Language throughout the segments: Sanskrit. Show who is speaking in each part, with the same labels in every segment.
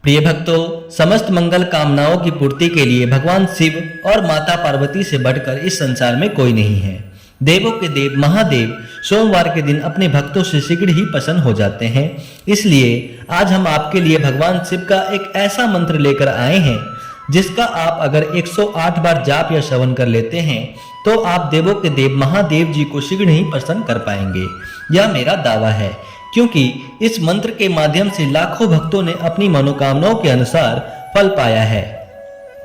Speaker 1: प्रिय भक्तों, समस्त मंगल कामनाओं की पूर्ति के लिए भगवान शिव और माता पार्वती से बढ़कर इस संसार में कोई नहीं है। देवों के देव महादेव सोमवार के दिन अपने भक्तों से शीघ्र ही प्रसन्न हो जाते हैं। इसलिए आज हम आपके लिए भगवान शिव का एक ऐसा मंत्र लेकर आए हैं जिसका आप अगर 108 बार जाप या श्रवण कर लेते हैं तो आप देवों के देव महादेव जी को शीघ्र ही प्रसन्न कर पाएंगे। यह मेरा दावा है, क्योंकि इस मंत्र के माध्यम से लाखों भक्तों ने अपनी मनोकामनाओं के अनुसार फल पाया है।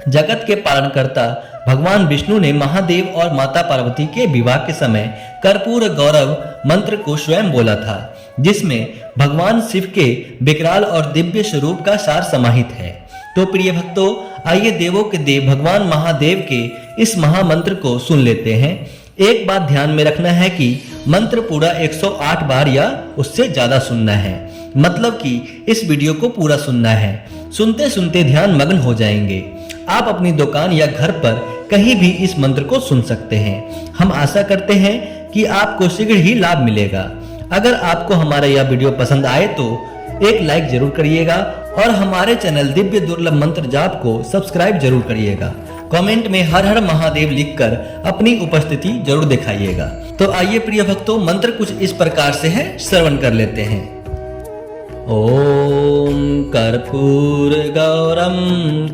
Speaker 1: जगत के पालनकर्ता भगवान विष्णु ने महादेव और माता पार्वती के विवाह के समय कर्पूर गौरव मंत्र को स्वयं बोला था, जिसमें भगवान शिव के विकराल और दिव्य स्वरूप का सार समाहित है। तो प्रिय भक्तों, आइए देवों के देव भगवान महादेव के इस महामंत्र को सुन लेते हैं। एक बात ध्यान में रखना है कि मंत्र पूरा 108 बार या उससे ज्यादा सुनना है, मतलब कि इस वीडियो को पूरा सुनना है। सुनते सुनते ध्यान मग्न हो जाएंगे। आप अपनी दुकान या घर पर कहीं भी इस मंत्र को सुन सकते हैं। हम आशा करते हैं कि आपको शीघ्र ही लाभ मिलेगा। अगर आपको हमारा यह वीडियो पसंद आए तो एक लाइक जरूर करिएगा और हमारे चैनल दिव्य दुर्लभ मंत्र जाप को सब्सक्राइब जरूर करिएगा। कमेंट में हर हर महादेव लिखकर अपनी उपस्थिति जरूर दिखाइएगा। तो आइए प्रिय भक्तों, मंत्र कुछ इस प्रकार से है, श्रवण कर लेते हैं। ओम कर्पूर गौरम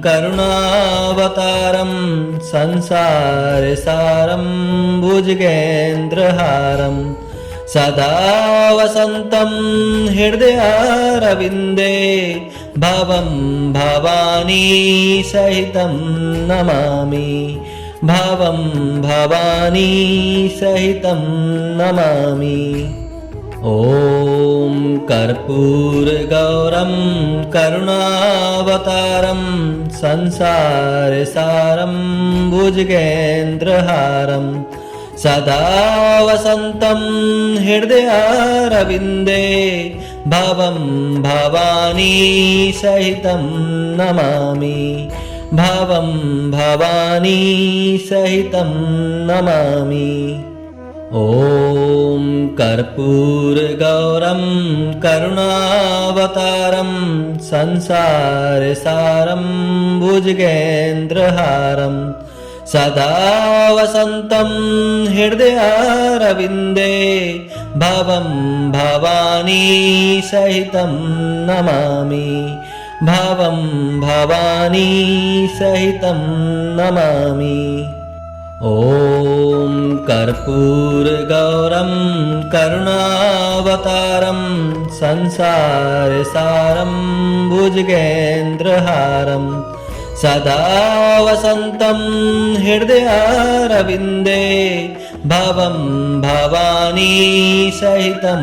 Speaker 1: करुणावतारम संसार सारम भुजगेन्द्रहारम सदा वसंतं हृदयारविन्दे भवं भवानी सहितं नमामि। भवं भवानी सहितं नमामि। ॐ कर्पूर गौरं करुणावतारं संसार सारं भुजगेन्द्रहारं सदा वसंतं हृदयारविन्दे भवं भवानी सहितं नमामि। भवं भवानी सहितं नमामि। ॐ कर्पूर गौरं करुणावतारं संसार सारं भुजगेन्द्रहारं सदा वसंतं हृदयारविन्दे भवं भवानी सहितं नमामि। भवं भवानी सहितं नमामि। ॐ कर्पूर गौरं करुणावतारं संसार सारं भुजगेन्द्रहारं सदा वसंतं हृदयारविन्दे भवं भवानी सहितं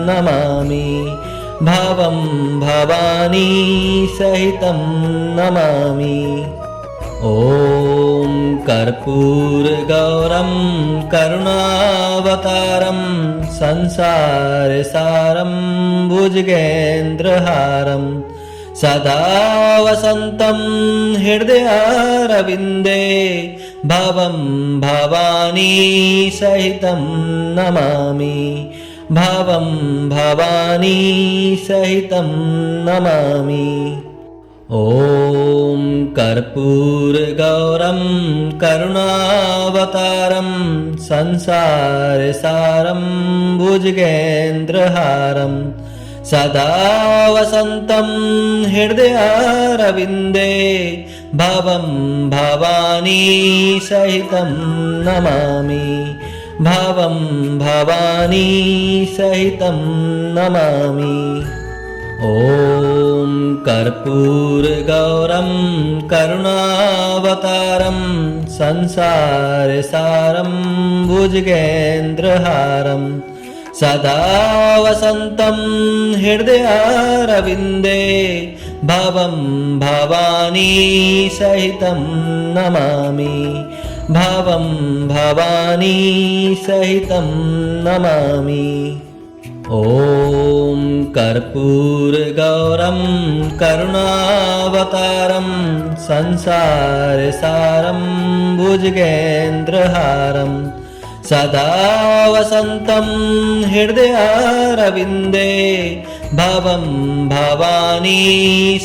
Speaker 1: नमामि। भवं भवानी सहितं नमामि। ॐ कर्पूर गौरं करुणावतारं संसार सारं भुजगेन्द्रहारं सदा वसंतं हृदयारविन्दे भवं भवानी सहितं नमामि। भवं भवानी सहितं नमामि। ॐ कर्पूर गौरं करुणावतारं संसार सारं भुजगेन्द्रहारं सदा वसंतं हृदयारविन्दे भवं भवानी सहितं नमामि। भवं भवानी सहितं नमामि। ॐ कर्पूर गौरं करुणावतारं संसार सारं भुजगेन्द्रहारं सदा वसंतं हृदयारविन्दे भवं भवानी सहितं नमामि। भवं भवानी सहितं नमामि। ॐ कर्पूर गौरं करुणावतारं संसार सारं भुजगेन्द्रहारं सदा वसन्तं हृदयारविन्दे भवं भवानी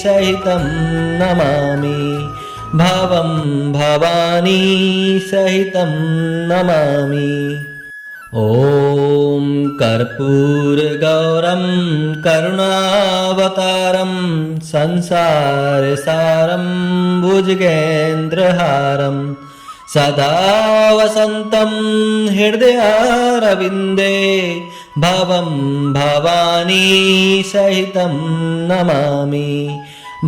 Speaker 1: सहितं नमामि भवं भवानी सहितं नमामि। ॐ कर्पूरगौरं करुणावतारं संसारसारं भुजगेन्द्रहारं सदा वसन्तं हृदयारविन्दे भवं भवानी सहितं नमामि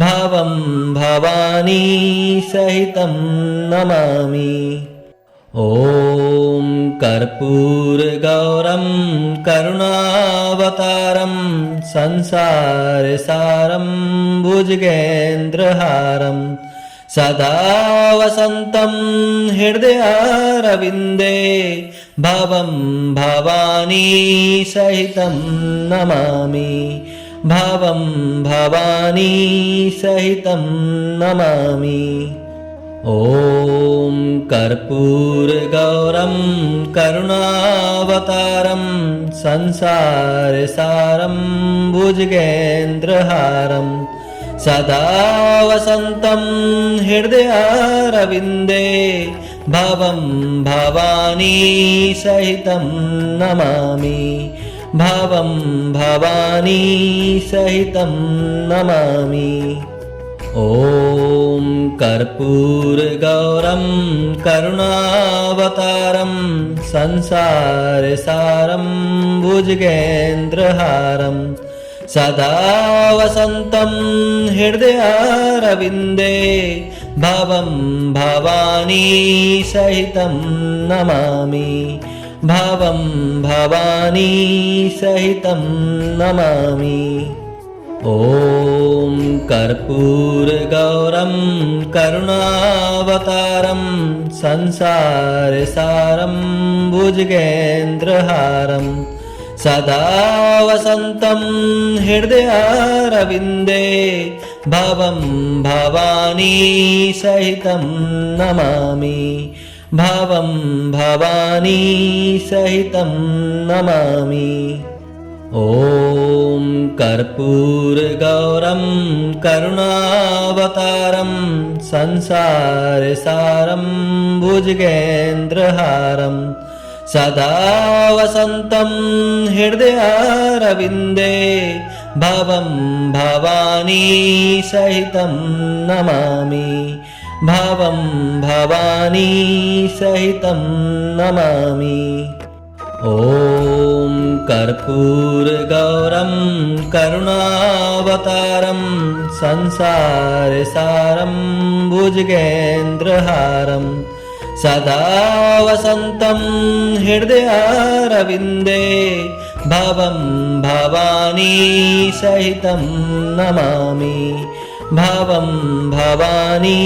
Speaker 1: भवं भवानी सहितं नमामि। ॐ कर्पूरगौरं करुणावतारं संसारसारं भुजगेन्द्रहारं सदा वसन्तं हृदयारविन्दे भवं भवानी सहितं नमामि भवं भवानी सहितं नमामि। ॐ कर्पूरगौरं करुणावतारं संसारसारं भुजगेन्द्रहारं सदा वसन्तं हृदयारविन्दे भवं भवानी सहितं नमामि भवं भवानी सहितं नमामि। ॐ कर्पूरगौरं करुणावतारं संसारसारं भुजगेन्द्रहारं सदा वसन्तं हृदयारविन्दे भवं भवानी सहितं नमामि भवं भवानी सहितं नमामि। ॐ कर्पूरगौरं करुणावतारं संसारसारं भुजगेन्द्रहारं सदा वसन्तं हृदयारविन्दे भवं भवानी सहितं नमामि भवं भवानी सहितं नमामि। ॐ कर्पूरगौरं करुणावतारं संसारसारं भुजगेन्द्रहारं सदा वसन्तं हृदयारविन्दे भवं भवानी सहितं नमामि भवं भवानी सहितं नमामि। ॐ कर्पूरगौरं करुणावतारं संसारसारं भुजगेन्द्रहारं सदा वसन्तं हृदयारविन्दे भवं भवानी सहितं नमामि भवं भवानी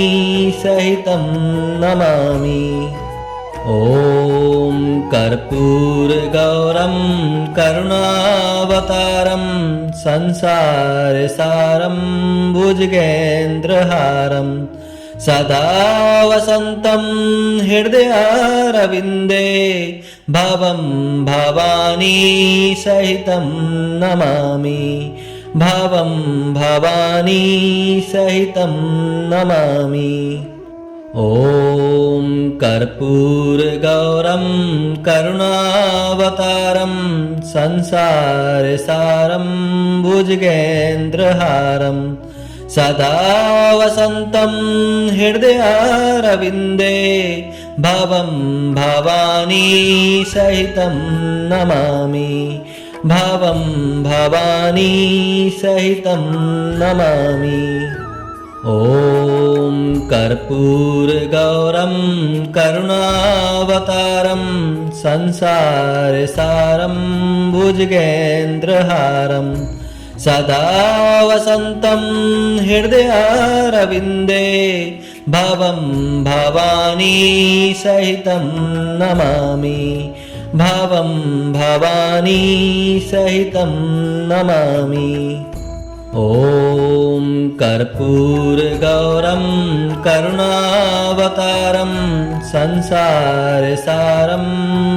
Speaker 1: सहितं नमामि। ॐ कर्पूरगौरं करुणावतारं संसारसारं भुजगेन्द्रहारं सदा वसन्तं हृदयारविन्दे भवं भवानी सहितं नमामि भवं भवानी सहितं नमामि। ॐ कर्पूरगौरं करुणावतारं संसारसारं भुजगेन्द्रहारं सदा वसन्तं हृदयारविन्दे भवं भवानी सहितं नमामि भवं भवानी सहितं नमामि। ॐ कर्पूरगौरं करुणावतारं संसारसारं भुजगेन्द्रहारं सदा वसन्तं हृदयारविन्दे भवं भवानी सहितं नमामि भवं भवानी सहितं नमामि। ॐ कर्पूरगौरं करुणावतारं संसारसारं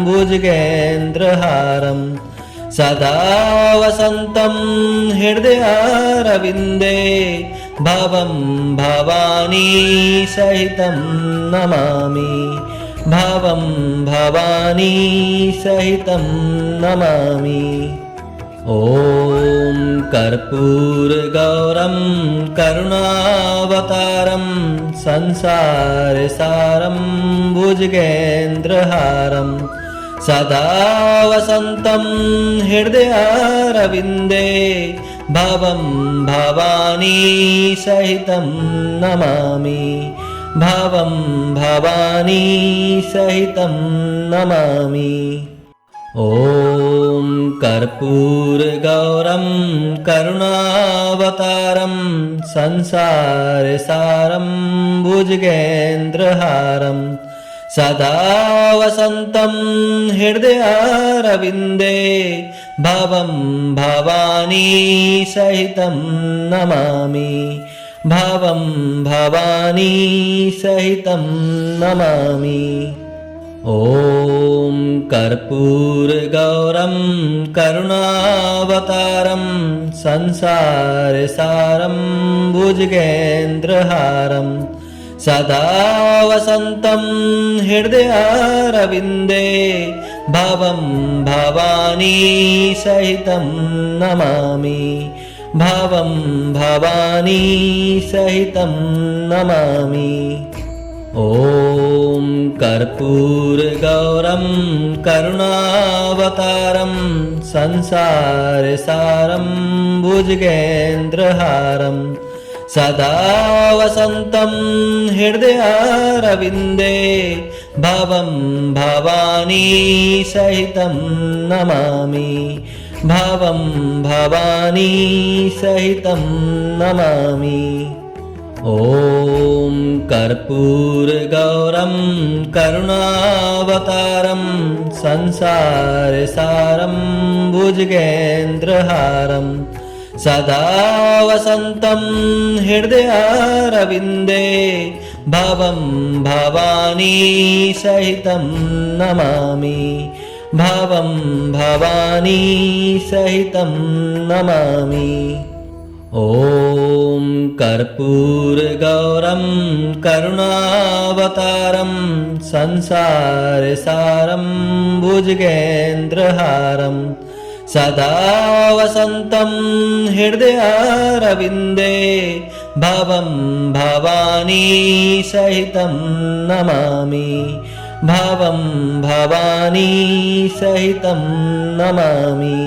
Speaker 1: भुजगेन्द्रहारं सदा वसन्तं हृदयारविन्दे भवं भवानी सहितं नमामि भवं भवानी सहितं नमामि। ॐ कर्पूरगौरं करुणावतारं संसारसारं भुजगेन्द्रहारं सदा वसन्तं हृदयारविन्दे भवं भवानी सहितं नमामि भवं भवानी सहितं नमामि। ॐ कर्पूरगौरं करुणावतारं संसारसारं भुजगेन्द्रहारं सदा वसन्तं हृदयारविन्दे भवं भवानी सहितं नमामि भवं भवानी सहितं नमामि। ॐ कर्पूरगौरं करुणावतारं संसारसारं भुजगेन्द्रहारं सदा वसन्तं हृदयारविन्दे भवं भवानी सहितं नमामि भवं भवानी सहितं नमामि। ॐ कर्पूरगौरं करुणावतारं संसारसारं भुजगेन्द्रहारं सदा वसन्तं हृदयारविन्दे भवं भवानी सहितं नमामि भवं भवानी सहितं नमामि। ॐ कर्पूरगौरं करुणावतारं संसारसारं भुजगेन्द्रहारं सदा वसन्तं हृदयारविन्दे भवं भवानी सहितं नमामि भवं भवानी सहितं नमामि। ॐ कर्पूरगौरं करुणावतारं संसारसारं भुजगेन्द्रहारं सदा वसन्तं हृदयारविन्दे भवं भवानी सहितं नमामि भवं भवानी सहितं नमामि।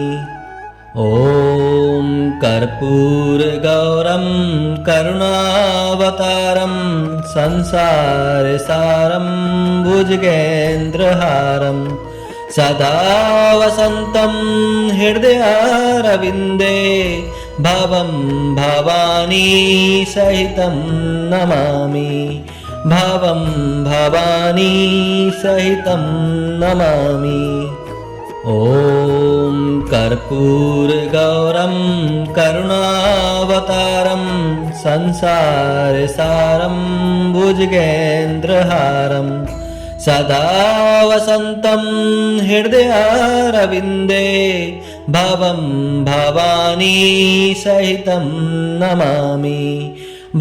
Speaker 1: ॐ कर्पूरगौरं करुणावतारं संसारसारं भुजगेन्द्रहारं सदा वसन्तं हृदयारविन्दे भवं भवानी सहितं नमामि भवं भवानी सहितं नमामि। ॐ कर्पूरगौरं करुणावतारं संसारसारं भुजगेन्द्रहारं सदा वसन्तं हृदयारविन्दे भवं भवानी सहितं नमामि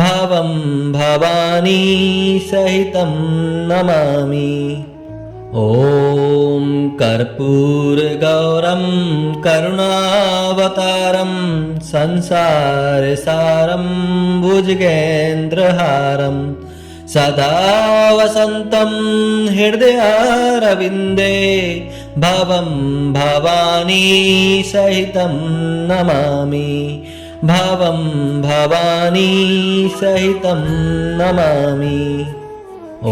Speaker 1: भवं भवानी सहितं नमामि। ॐ कर्पूरगौरं करुणावतारं संसारसारं भुजगेन्द्रहारं सदा वसन्तं हृदयारविन्दे भवं भवानी सहितं नमामि भवं भवानी सहितं नमामि। ॐ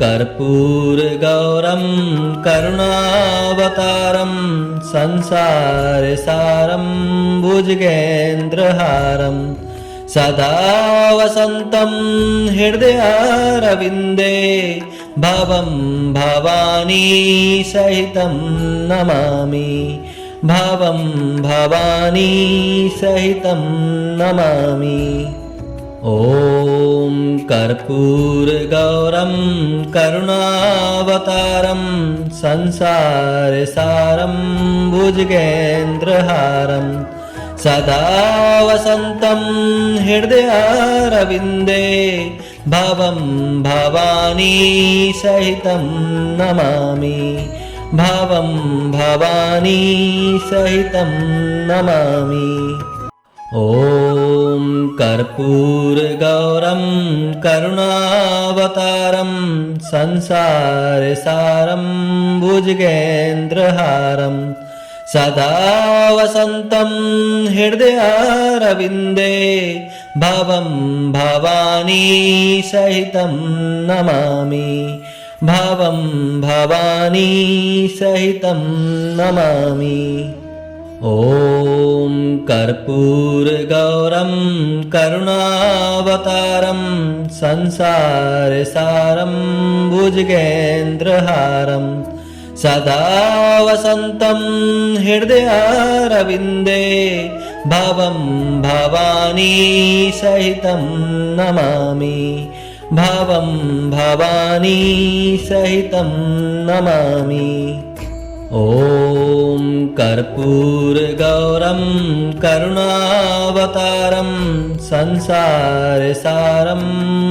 Speaker 1: कर्पूरगौरं करुणावतारं संसारसारं भुजगेन्द्रहारं सदा वसन्तं हृदयारविन्दे भवं भवानी सहितं नमामि भावं भवानी सहितं नमामि। ॐ कर्पूरगौरं करुणावतारं संसारसारं भुजगेन्द्रहारं सदा वसन्तं हृदयारविन्दे भवं भवानी सहितं नमामि। भावं भवानी सहितं नमामि। ॐ कर्पूरगौरं करुणावतारं संसारसारं भुजगेन्द्रहारं सदा वसन्तं हृदयारविन्दे भवं भवानी सहितं नमामि। भावं भवानी सहितं नमामि। ॐ कर्पूरगौरं करुणावतारं संसारसारं भुजगेन्द्रहारं सदा वसन्तं हृदयारविन्दे भवं भवानी सहितं नमामि। भावं भवानी सहितं नमामि। ॐ कर्पूरगौरं करुणावतारं संसारसारं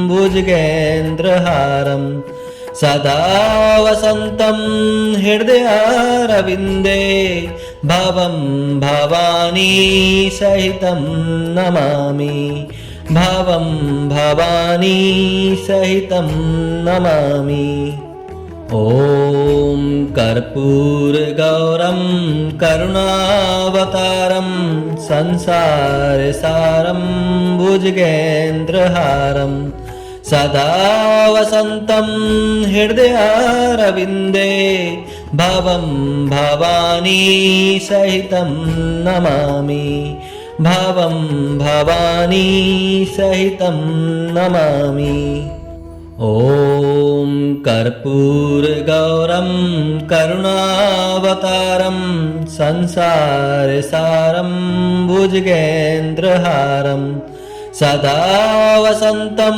Speaker 1: भुजगेन्द्रहारं सदा वसन्तं हृदयारविन्दे भवं भवानी सहितं नमामि। भावं भवानी सहितं नमामि। ॐ कर्पूरगौरं करुणावतारं संसारसारं भुजगेन्द्रहारं सदा वसन्तं हृदयारविन्दे भवं भवानी सहितं नमामि। भावं भवानी सहितं नमामि। ॐ कर्पूरगौरं करुणावतारं संसारसारं भुजगेन्द्रहारं सदा वसन्तं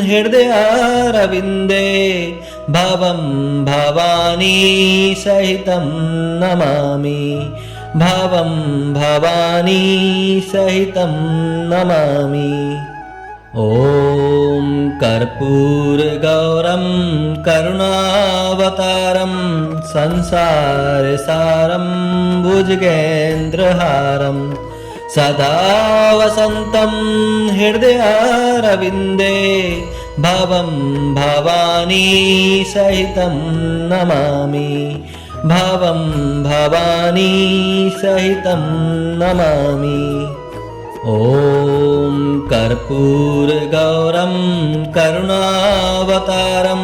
Speaker 1: हृदयारविन्दे भवं भवानी सहितं नमामि। भावं भवानी सहितं नमामि। ॐ कर्पूरगौरं करुणावतारं संसारसारं भुजगेन्द्रहारं सदा वसन्तं हृदयारविन्दे भवं भवानी सहितं नमामि। भावं भवानी सहितं नमामि। ॐ कर्पूरगौरं करुणावतारं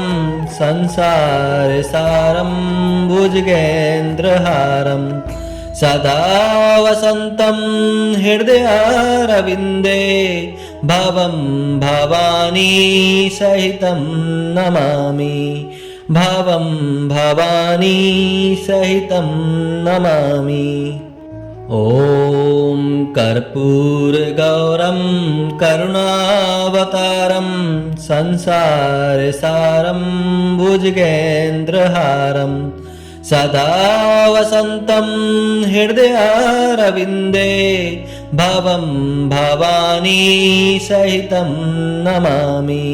Speaker 1: संसारसारं भुजगेन्द्रहारं सदा वसन्तं हृदयारविन्दे भवं भवानी सहितं नमामि। भावं भवानी सहितं नमामि। ॐ कर्पूरगौरं करुणावतारं संसारसारं भुजगेन्द्रहारं सदा वसन्तं हृदयारविन्दे भवं भवानी सहितं नमामि।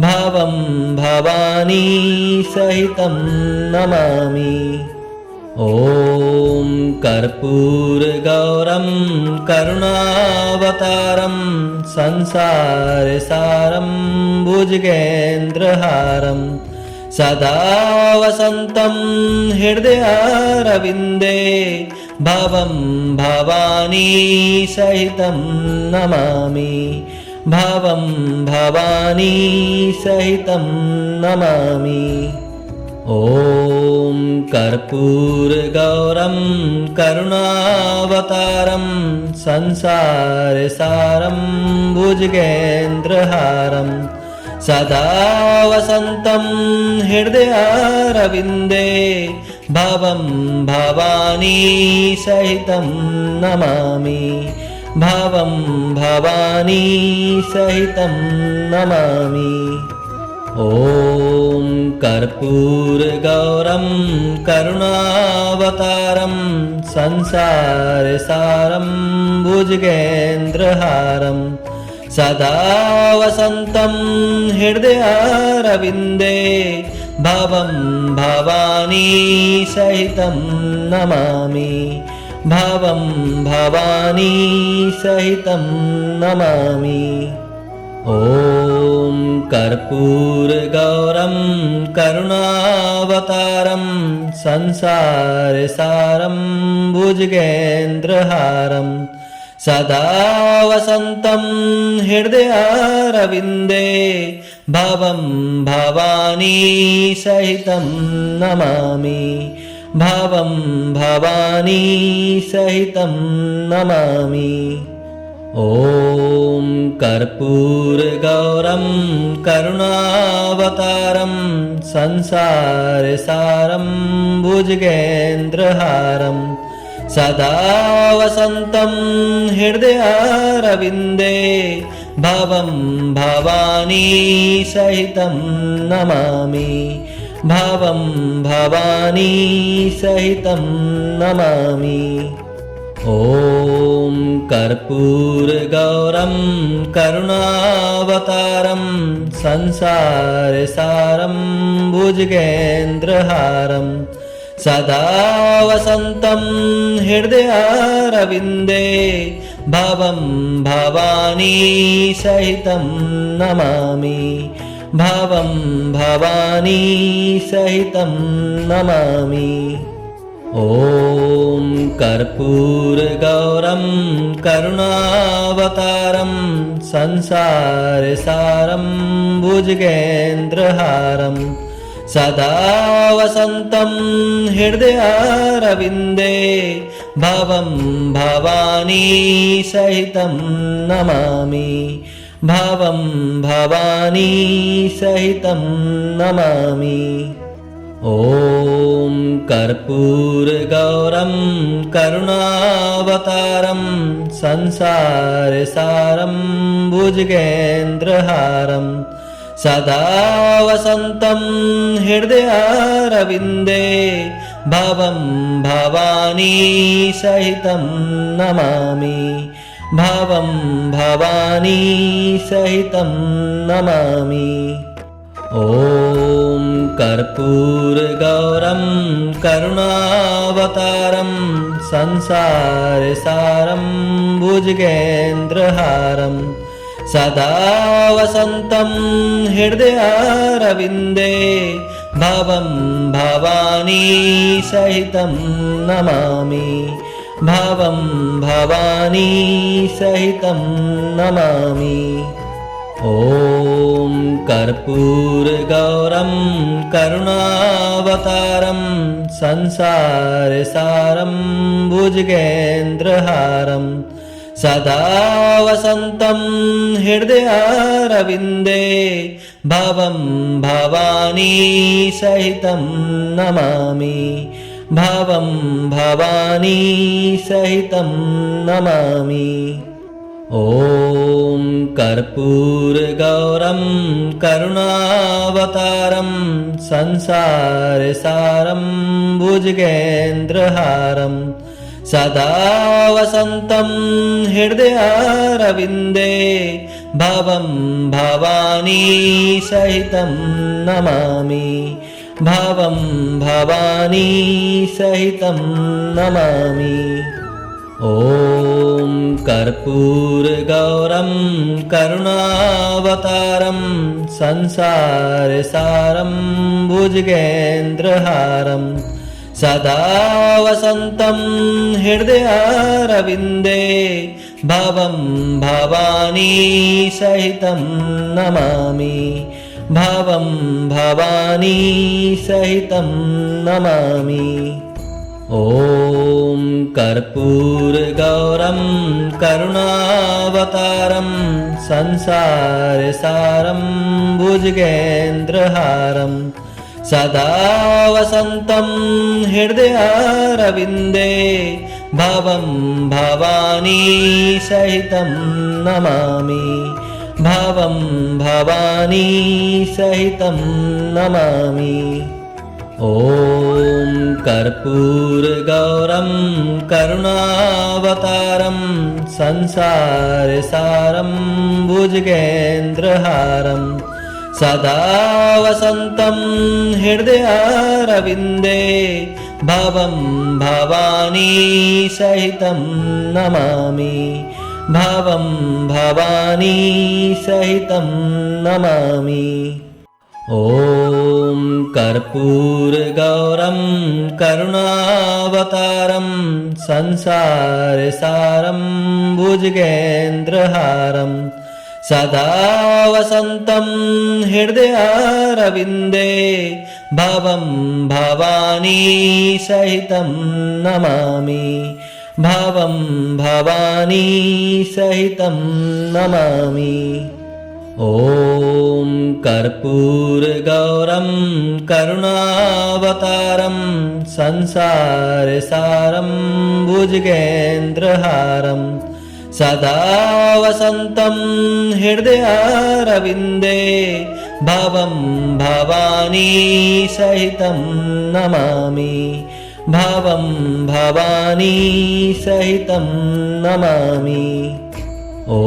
Speaker 1: भावं भवानी सहितं नमामि। ॐ कर्पूरगौरं करुणावतारं संसारसारं भुजगेन्द्रहारं सदा वसन्तं हृदयारविन्दे भवं भवानी सहितं नमामि। भावं भवानी सहितं नमामि। ॐ कर्पूरगौरं करुणावतारं संसारसारं भुजगेन्द्रहारं सदा वसन्तं हृदयारविन्दे भवं भवानी सहितं नमामि भवं भवानी सहितं नमामि। ॐ कर्पूरगौरं करुणावतारं संसारसारं भुजगेन्द्रहारं सदा वसन्तं हृदयारविन्दे भवं भवानी सहितं नमामि भवं भवानी सहितं नमामि। ॐ कर्पूरगौरं करुणावतारं संसारसारं भुजगेन्द्रहारं सदा वसन्तं हृदयारविन्दे भवं भवानी सहितं नमामि भवं भवानी सहितं नमामि। ॐ कर्पूरगौरं करुणावतारं संसारसारं भुजगेन्द्रहारं सदा वसन्तं हृदयारविन्दे भवं भवानी सहितं नमामि भवं भवानी सहितं नमामि। ॐ कर्पूरगौरं करुणावतारं संसारसारं भुजगेन्द्रहारं सदा वसन्तं हृदयारविन्दे भवं भवानी सहितं नमामि भवं भवानी सहितं नमामि। ॐ कर्पूरगौरं करुणावतारं संसारसारं भुजगेन्द्रहारं सदा वसन्तं हृदयारविन्दे भवं भवानी सहितं नमामि भवं भवानी सहितं नमामि। ॐ कर्पूरगौरं करुणावतारं संसारसारं भुजगेन्द्रहारं सदा वसन्तं हृदयारविन्दे भवं भवानी सहितं नमामि भवं भवानी सहितं नमामि। ॐ कर्पूरगौरं करुणावतारं संसारसारं भुजगेन्द्रहारं सदा वसन्तं हृदयारविन्दे भवं भवानी सहितं नमामि भवं भवानी सहितं नमामि। ॐ कर्पूरगौरं करुणावतारं संसारसारं भुजगेन्द्रहारं सदा वसन्तं हृदयारविन्दे भवं भवानी सहितं नमामि भवं भवानी सहितं नमामि। ॐ कर्पूरगौरं करुणावतारं संसारसारं भुजगेन्द्रहारं सदा वसन्तं हृदयारविन्दे भवं भवानी सहितं नमामि भवं भवानी सहितं नमामि। ॐ कर्पूरगौरं करुणावतारं संसारसारं भुजगेन्द्रहारं सदा वसन्तं हृदयारविन्दे भवं भवानी सहितं नमामि भवं भवानी सहितं नमामि। ॐ कर्पूरगौरं करुणावतारं संसारसारं भुजगेन्द्रहारं सदा वसन्तं हृदयारविन्दे भवं भवानी सहितं नमामि भवं भवानी सहितं नमामि। ॐ कर्पूरगौरं करुणावतारं संसारसारं भुजगेन्द्रहारं सदा वसन्तं हृदयारविन्दे भवं भवानी सहितं नमामि भवं भवानी सहितं नमामि। ॐ कर्पूरगौरं करुणावतारं संसारसारं भुजगेन्द्रहारं सदा वसन्तं हृदयारविन्दे भवं भवानी सहितं नमामि भवं भवानी सहितं नमामि। ॐ कर्पूरगौरं करुणावतारं संसारसारं भुजगेन्द्रहारं सदा वसन्तं हृदयारविन्दे भवं भवानी सहितं नमामि भवं भवानी सहितं नमामि। ॐ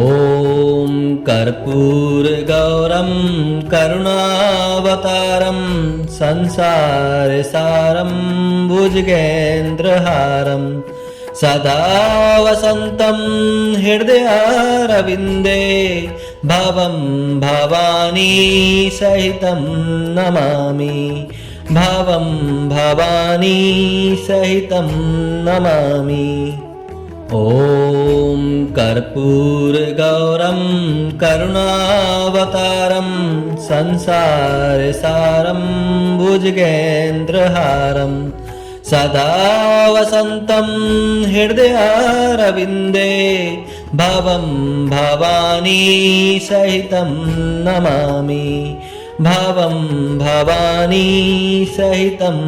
Speaker 1: कर्पूरगौरं करुणावतारं संसारसारं भुजगेन्द्रहारं सदा वसन्तं हृदयारविन्दे भवं भवानी सहितं नमामि भवं भवानी सहितं नमामि। ॐ कर्पूरगौरं करुणावतारं संसारसारं भुजगेन्द्रहारं सदा वसन्तं हृदयारविन्दे भवं भवानी सहितं नमामि भवं भवानी सहितं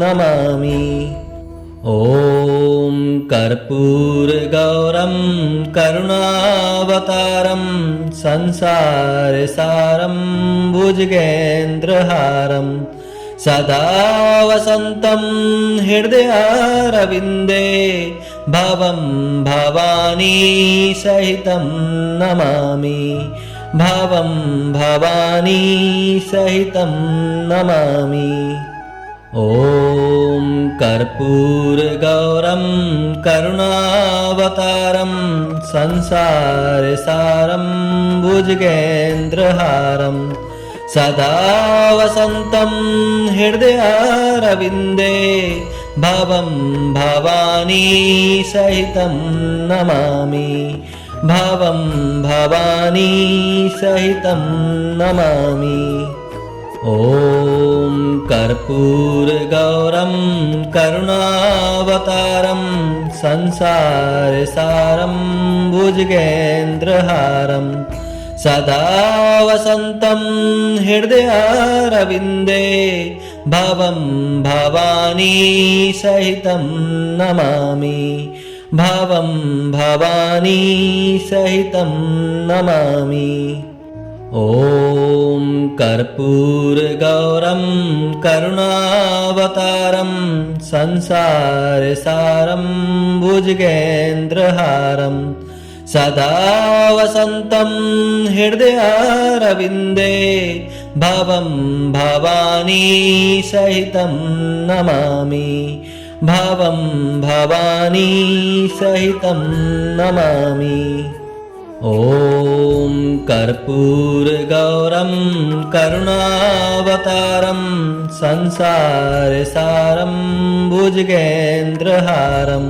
Speaker 1: नमामि। ॐ कर्पूरगौरं करुणावतारं संसारसारं भुजगेन्द्रहारं सदा वसन्तं हृदयारविन्दे भवं भवानी सहितं नमामि भवं भवानी सहितं नमामि। ॐ कर्पूरगौरं करुणावतारं संसारसारं भुजगेन्द्रहारं सदा वसन्तं हृदयारविन्दे भवं भवानी सहितं नमामि भवं भवानी सहितं नमामि। ॐ कर्पूरगौरं करुणावतारं संसारसारं भुजगेन्द्रहारं सदा वसन्तं हृदयारविन्दे भवं भवानी सहितं नमामि भवं भवानी सहितं नमामि। ॐ कर्पूरगौरं करुणावतारं संसारसारं भुजगेन्द्रहारं सदा वसन्तं हृदयारविन्दे भवं भवानी सहितं नमामि भवं भवानी सहितं नमामि। ॐ कर्पूरगौरं करुणावतारं संसारसारं भुजगेन्द्रहारं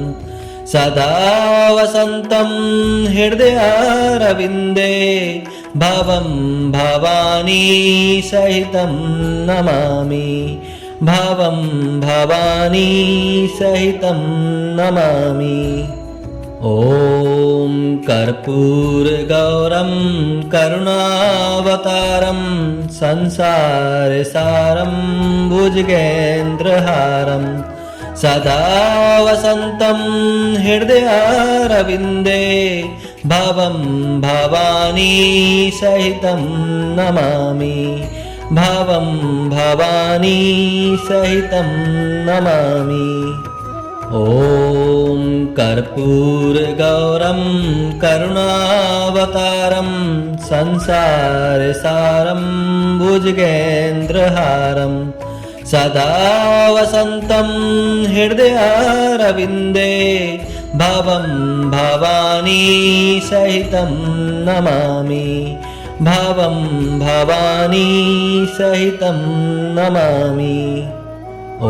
Speaker 1: सदा वसन्तं हृदयारविन्दे भवं भवानी सहितं नमामि भवं भवानी सहितं नमामि। ॐ कर्पूरगौरं करुणावतारं संसारसारं भुजगेन्द्रहारं सदा वसन्तं हृदयारविन्दे भवं भवानी सहितं नमामि भवं भवानी सहितं नमामि। ॐ कर्पूरगौरं करुणावतारं संसारसारं भुजगेन्द्रहारं सदा वसन्तं हृदयारविन्दे भवं भवानी सहितं नमामि भवं भवानी सहितं नमामि। ॐ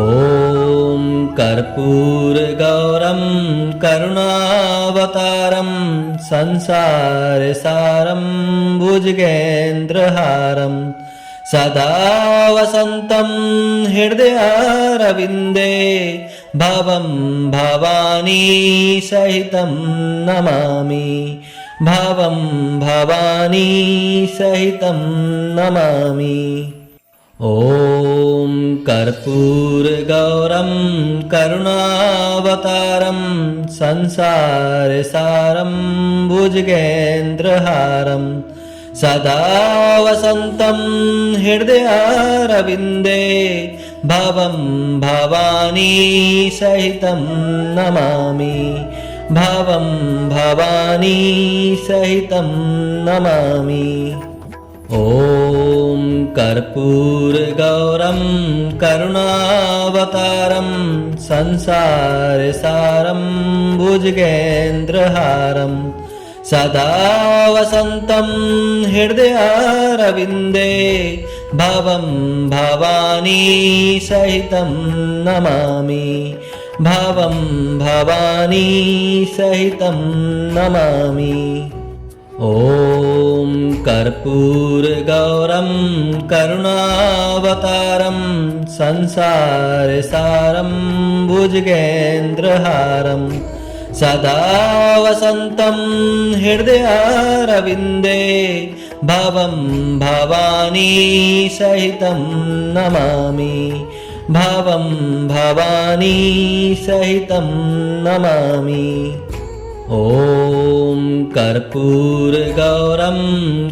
Speaker 1: कर्पूरगौरं करुणावतारं संसारसारं भुजगेन्द्रहारं सदा वसन्तं हृदयारविन्दे भवं भवानी सहितं नमामि भवं भवानी सहितं नमामि। ॐ कर्पूरगौरं करुणावतारं संसारसारं भुजगेन्द्रहारं सदा वसन्तं हृदयारविन्दे भवं भवानी सहितं नमामि भवं भवानी सहितं नमामि। ॐ कर्पूरगौरं करुणावतारं संसारसारं भुजगेन्द्रहारं सदा वसन्तं हृदयारविन्दे भवं भवानी सहितं नमामि भवं भवानी सहितं नमामि। ॐ कर्पूरगौरं करुणावतारं संसारसारं भुजगेन्द्रहारं सदा वसन्तं हृदयारविन्दे भवं भवानी सहितं नमामि भवं भवानी सहितं नमामि। ॐ कर्पूरगौरं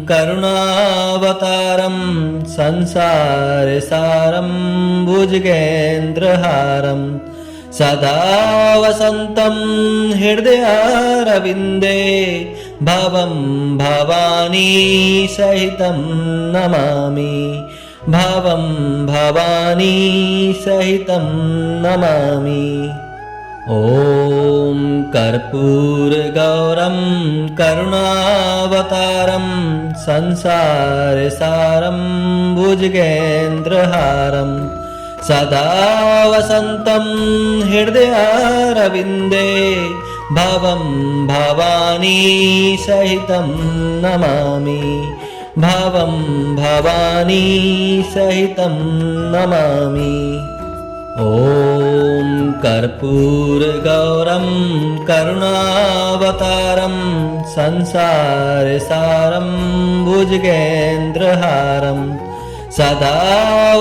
Speaker 1: करुणावतारं संसारसारं भुजगेन्द्रहारं सदा वसन्तं हृदयारविन्दे भवं भवानी सहितं नमामि भवं भवानी सहितं नमामि। ॐ कर्पूरगौरं करुणावतारं संसारसारं भुजगेन्द्रहारं सदा वसन्तं हृदयारविन्दे भवं भवानी सहितं नमामि भवं भवानी सहितं नमामि। ॐ कर्पूरगौरं करुणावतारं संसारसारं भुजगेन्द्रहारं सदा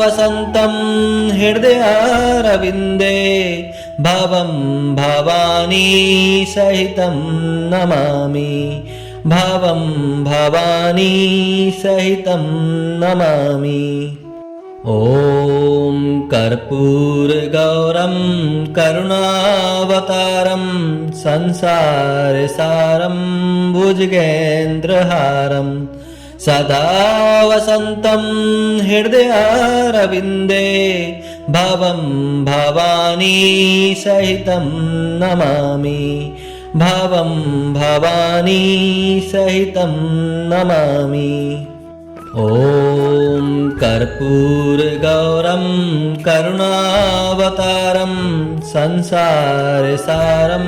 Speaker 1: वसन्तं हृदयारविन्दे भवं भवानी सहितं नमामि भवं भवानी सहितं नमामि। ॐ कर्पूरगौरं करुणावतारं संसारसारं भुजगेन्द्रहारं सदा वसन्तं हृदयारविन्दे भवं भवानी सहितं नमामि भवं भवानी सहितं नमामि। ॐ कर्पूरगौरं करुणावतारं संसारसारं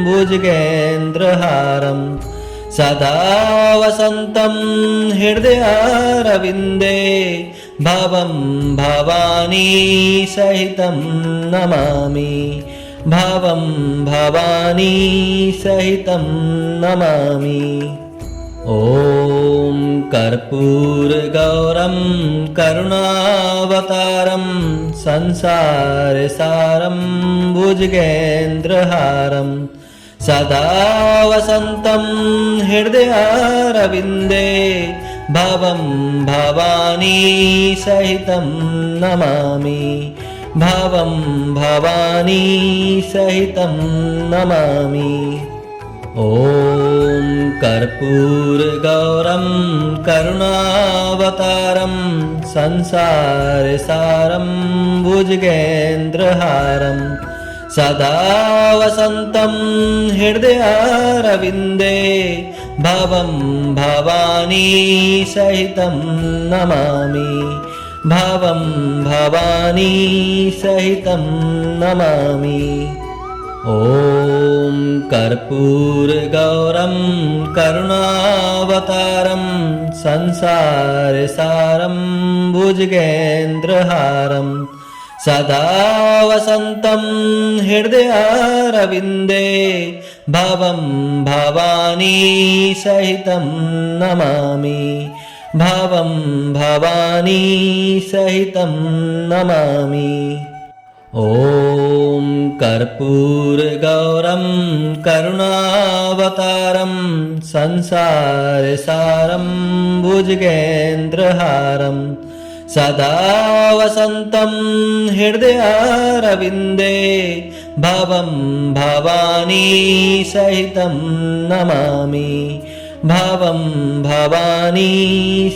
Speaker 1: भुजगेन्द्रहारं सदा वसन्तं हृदयारविन्दे भवं भवानी सहितं नमामि भावं भवानी सहितं नमामि। ॐ कर्पूरगौरं करुणावतारं संसारसारं भुजगेन्द्रहारं सदा वसन्तं हृदयारविन्दे भवं भवानी सहितं नमामि। भावं भवानी सहितं नमामि। ॐ कर्पूरगौरं करुणावतारं संसारसारं भुजगेन्द्रहारं सदा वसन्तं हृदयारविन्दे भवं भवानी सहितं नमामि। भावं भवानी सहितं नमामि। ॐ कर्पूरगौरं करुणावतारं संसारसारं भुजगेन्द्रहारं सदा वसन्तं हृदयारविन्दे भवं भवानी सहितं नमामि। भावं भवानी सहितं नमामि। ॐ कर्पूरगौरं करुणावतारं संसारसारं भुजगेन्द्रहारं सदा वसन्तं हृदयारविन्दे भवं भवानी सहितं नमामि। भावं भवानी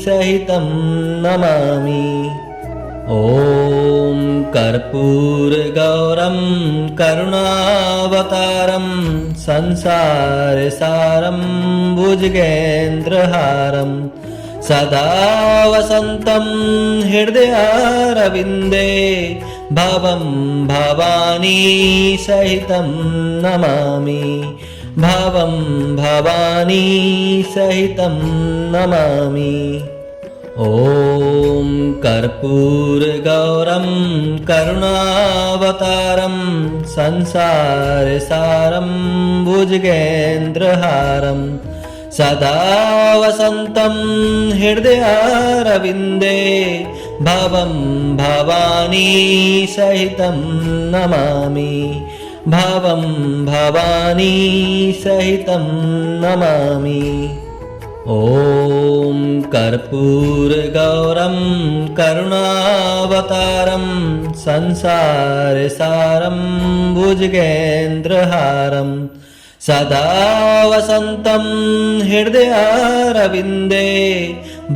Speaker 1: सहितं नमामि। ॐ कर्पूरगौरं करुणावतारं संसारसारं भुजगेन्द्रहारं सदा वसन्तं हृदयारविन्दे भवं भवानी सहितं नमामि। भावं भवानी सहितं नमामि। ॐ कर्पूरगौरं करुणावतारं संसारसारं भुजगेन्द्रहारं सदा वसन्तं हृदयारविन्दे भवं भवानी सहितं नमामि। भावं भवानी सहितं नमामि। ॐ कर्पूरगौरं करुणावतारं संसारसारं भुजगेन्द्रहारं सदा वसन्तं हृदयारविन्दे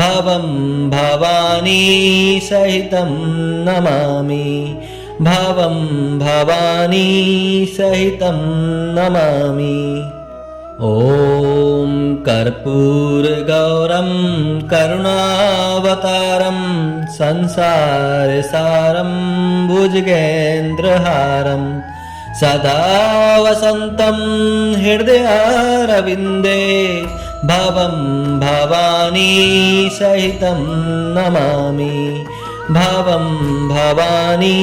Speaker 1: भवं भवानी सहितं नमामि। भावं भवानी सहितं नमामि। ॐ कर्पूरगौरं करुणावतारं संसारसारं भुजगेन्द्रहारं सदा वसन्तं हृदयारविन्दे भवं भवानी सहितं नमामि। भावं भवानी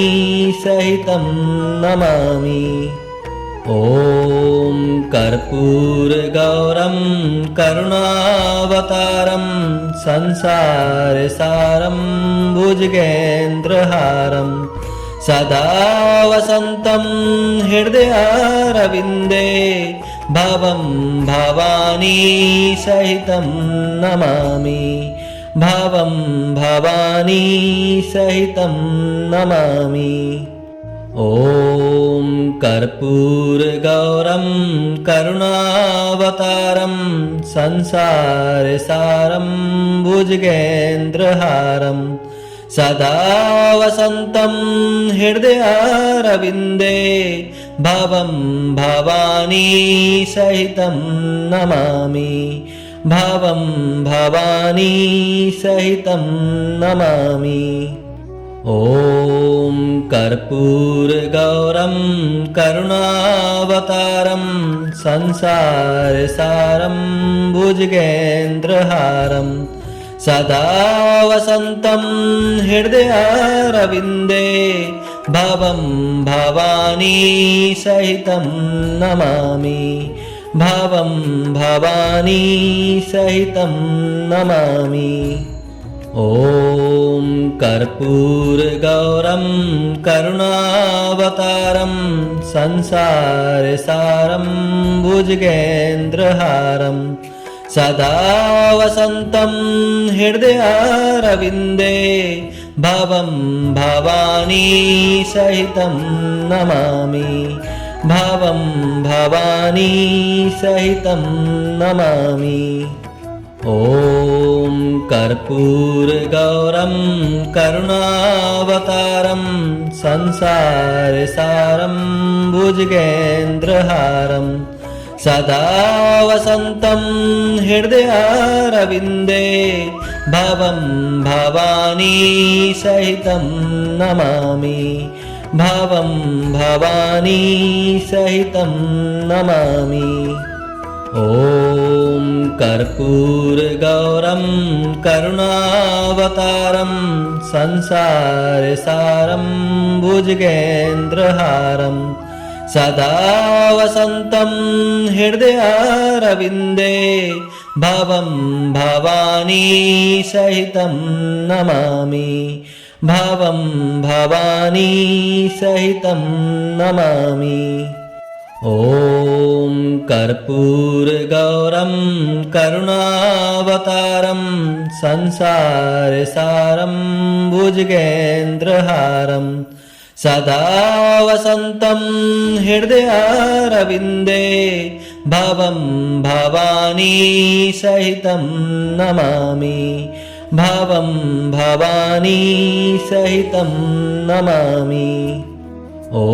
Speaker 1: सहितं नमामि। ॐ कर्पूरगौरं करुणावतारं संसारसारं भुजगेन्द्रहारं सदा वसन्तं हृदयारविन्दे भवं भवानी सहितं नमामि। भावं भवानी सहितं नमामि। ॐ कर्पूरगौरं करुणावतारं संसारसारं भुजगेन्द्रहारं सदा वसन्तं हृदयारविन्दे भवं भवानी सहितं नमामि। भावं भवानी सहितं नमामि। ॐ कर्पूरगौरं करुणावतारं संसारसारं भुजगेन्द्रहारं सदा वसन्तं हृदयारविन्दे भवं भवानी सहितं नमामि भवं भवानी सहितं नमामि। ॐ कर्पूरगौरं करुणावतारं संसारसारं भुजगेन्द्रहारं सदा वसन्तं हृदयारविन्दे भवं भवानी सहितं नमामि भवं भवानी सहितं नमामि। ॐ कर्पूरगौरं करुणावतारं संसारसारं भुजगेन्द्रहारं सदा वसन्तं हृदयारविन्दे भवं भवानी सहितं नमामि भवं भवानी सहितं नमामि। ॐ कर्पूरगौरं करुणावतारं संसारसारं भुजगेन्द्रहारं सदा वसन्तं हृदयारविन्दे भवं भवानी सहितं नमामि भवं भवानी सहितं नमामि। ॐ कर्पूरगौरं करुणावतारं संसारसारं भुजगेन्द्रहारं सदा वसन्तं हृदयारविन्दे भवं भवानी सहितं नमामि भवं भवानी सहितं नमामि। ॐ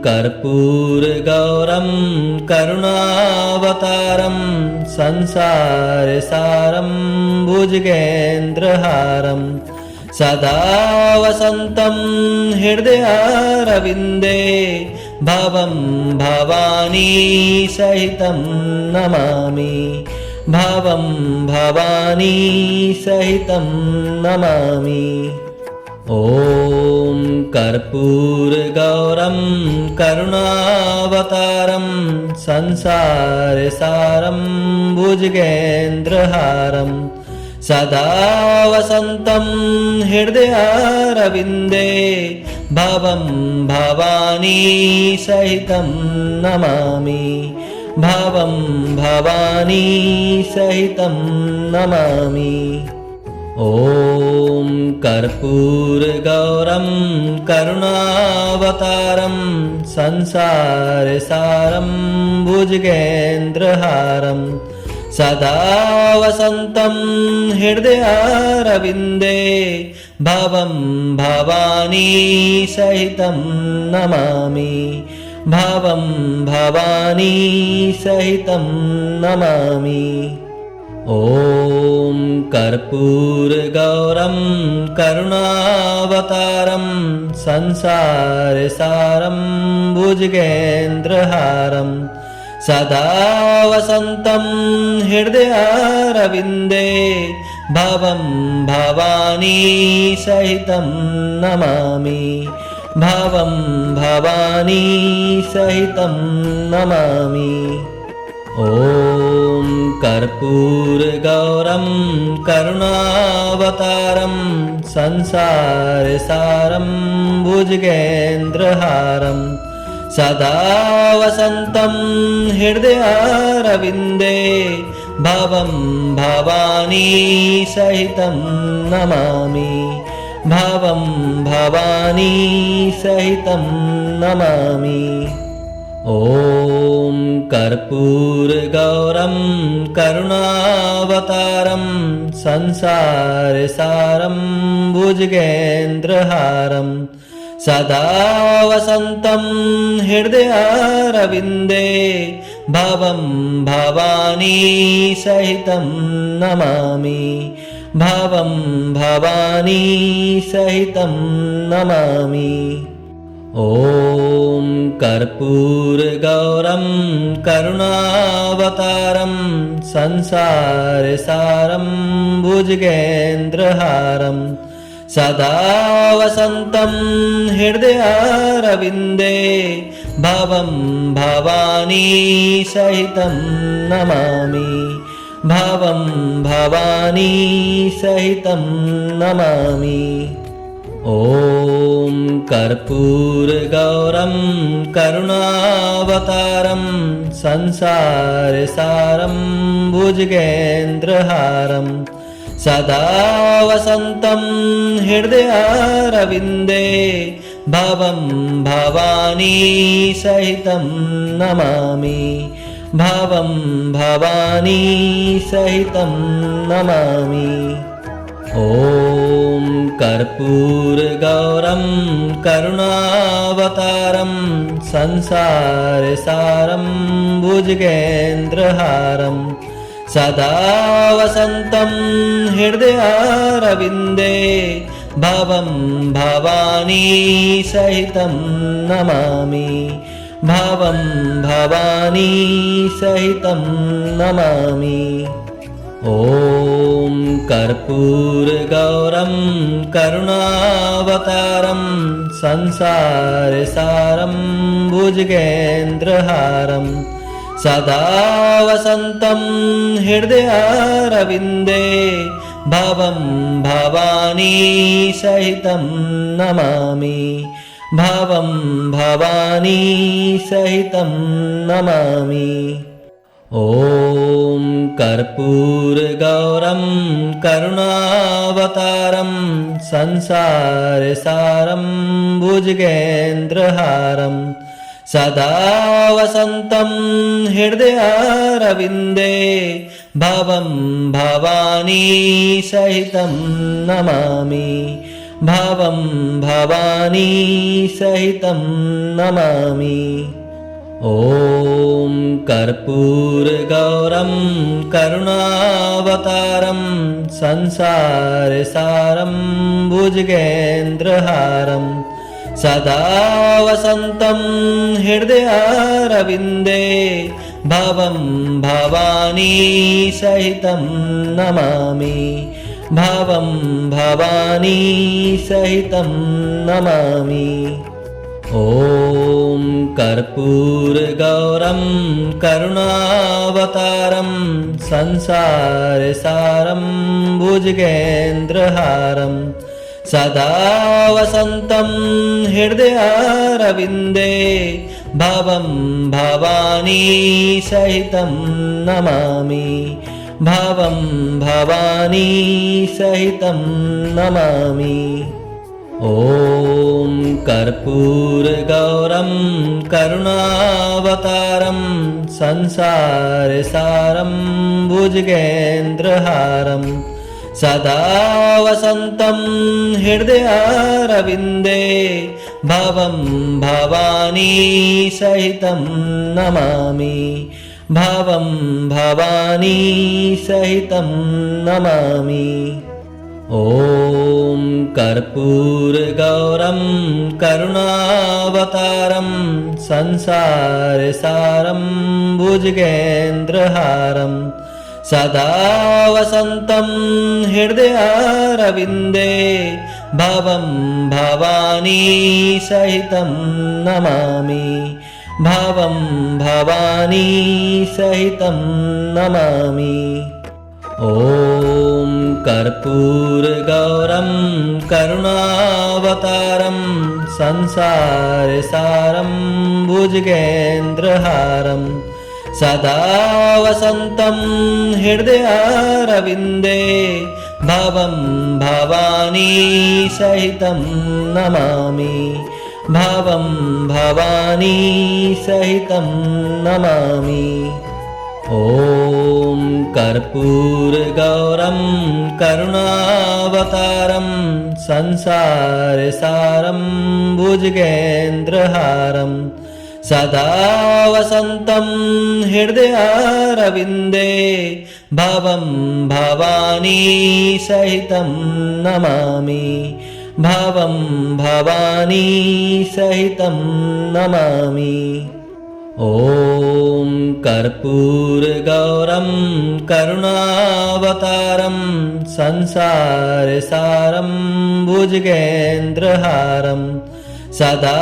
Speaker 1: कर्पूरगौरं करुणावतारं संसारसारं भुजगेन्द्रहारं सदा वसन्तं हृदयारविन्दे भवं भवानी सहितं नमामि भवं भवानी सहितं नमामि। ॐ कर्पूरगौरं करुणावतारं संसारसारं भुजगेन्द्रहारं सदा वसन्तं हृदयारविन्दे भवं भवानी सहितं नमामि भवं भवानी सहितं नमामि। ॐ कर्पूरगौरं करुणावतारं संसारसारं भुजगेन्द्रहारं सदा वसन्तं हृदयारविन्दे भवं भवानी सहितं नमामि भवं भवानी सहितं नमामि। ॐ कर्पूरगौरं करुणावतारं संसारसारं भुजगेन्द्रहारं सदा वसन्तं हृदयारविन्दे भवं भवानी सहितं नमामि भवं भवानी सहितं नमामि। ॐ कर्पूरगौरं करुणावतारं संसारसारं भुजगेन्द्रहारं सदा वसन्तं हृदयारविन्दे भवं भवानी सहितं नमामि भवं भवानी सहितं नमामि। ॐ कर्पूरगौरं करुणावतारं संसारसारं भुजगेन्द्रहारं सदा वसन्तं हृदयारविन्दे भवं भवानी सहितं नमामि भवं भवानी सहितं नमामि। ॐ कर्पूरगौरं करुणावतारं संसारसारं भुजगेन्द्रहारं सदा वसन्तं हृदयारविन्दे भवं भवानी सहितं नमामि भवं भवानी सहितं नमामि। ॐ कर्पूरगौरं करुणावतारं संसारसारं भुजगेन्द्रहारं सदा वसन्तं हृदयारविन्दे भवं भवानी सहितं नमामि भवं भवानी सहितं नमामि। ॐ कर्पूरगौरं करुणावतारं संसारसारं भुजगेन्द्रहारं सदा वसन्तं हृदयारविन्दे भवं भवानी सहितं नमामि भवं भवानी सहितं नमामि। ॐ कर्पूरगौरं करुणावतारं संसारसारं भुजगेन्द्रहारं सदा वसन्तं हृदयारविन्दे भवं भवानी सहितं नमामि भवं भवानी सहितं नमामि। ॐ कर्पूरगौरं करुणावतारं संसारसारं भुजगेन्द्रहारं सदा वसन्तं हृदयारविन्दे भवं भवानी सहितं नमामि भवं भवानी सहितं नमामि। ॐ कर्पूरगौरं करुणावतारं संसारसारं भुजगेन्द्रहारं सदा वसन्तं हृदयारविन्दे भवं भवानी सहितं नमामि भवं भवानी सहितं नमामि। ॐ कर्पूरगौरं करुणावतारं संसारसारं भुजगेन्द्रहारं सदा वसन्तं हृदयारविन्दे भवं भवानी सहितं नमामि भवं भवानी सहितं नमामि। ॐ कर्पूरगौरं करुणावतारं संसारसारं भुजगेन्द्रहारं सदा वसन्तं हृदयारविन्दे भवं भवानी सहितं नमामि भवं भवानी सहितं नमामि। ॐ कर्पूरगौरं करुणावतारं संसारसारं भुजगेन्द्रहारं सदा वसन्तं हृदयारविन्दे भवं भवानी सहितं नमामि भवं भवानी सहितं नमामि। ॐ कर्पूरगौरं करुणावतारं संसारसारं भुजगेन्द्रहारं सदा वसन्तं हृदयारविन्दे भवं भवानी सहितं नमामि भवं भवानी सहितं नमामि। ॐ कर्पूरगौरं करुणावतारं संसारसारं भुजगेन्द्रहारं सदा वसन्तं हृदयारविन्दे भवं भवानी सहितं नमामि भवं भवानी सहितं नमामि। ॐ कर्पूरगौरं करुणावतारं संसारसारं भुजगेन्द्रहारं सदा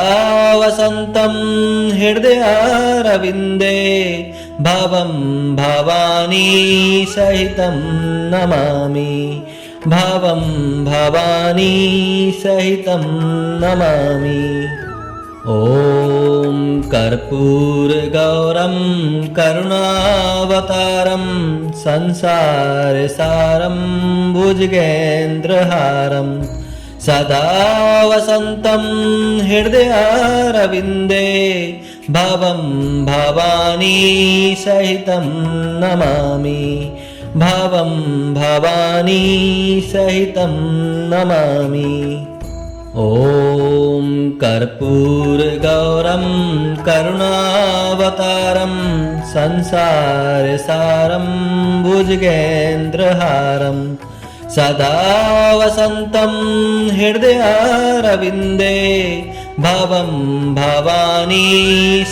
Speaker 1: वसन्तं हृदयारविन्दे भवं भवानी सहितं नमामि भवं भवानी सहितं नमामि। ॐ कर्पूरगौरं करुणावतारं संसारसारं भुजगेन्द्रहारं सदा वसन्तं हृदयारविन्दे भवं भवानी सहितं नमामि भवं भवानी सहितं नमामि। ॐ कर्पूरगौरं करुणावतारं संसारसारं भुजगेन्द्रहारं सदा वसन्तं हृदयारविन्दे भवं भवानी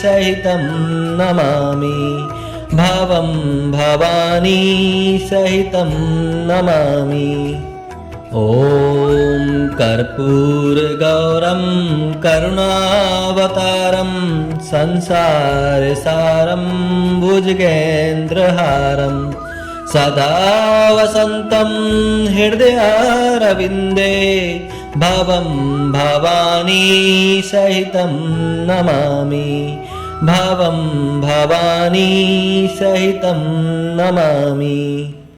Speaker 1: सहितं नमामि भवं भवानी सहितं नमामि। ॐ कर्पूरगौरं करुणावतारं संसारसारं भुजगेन्द्रहारं सदा वसन्तं हृदयारविन्दे भवं भवानी सहितं नमामि भवं भवानी सहितं नमामि।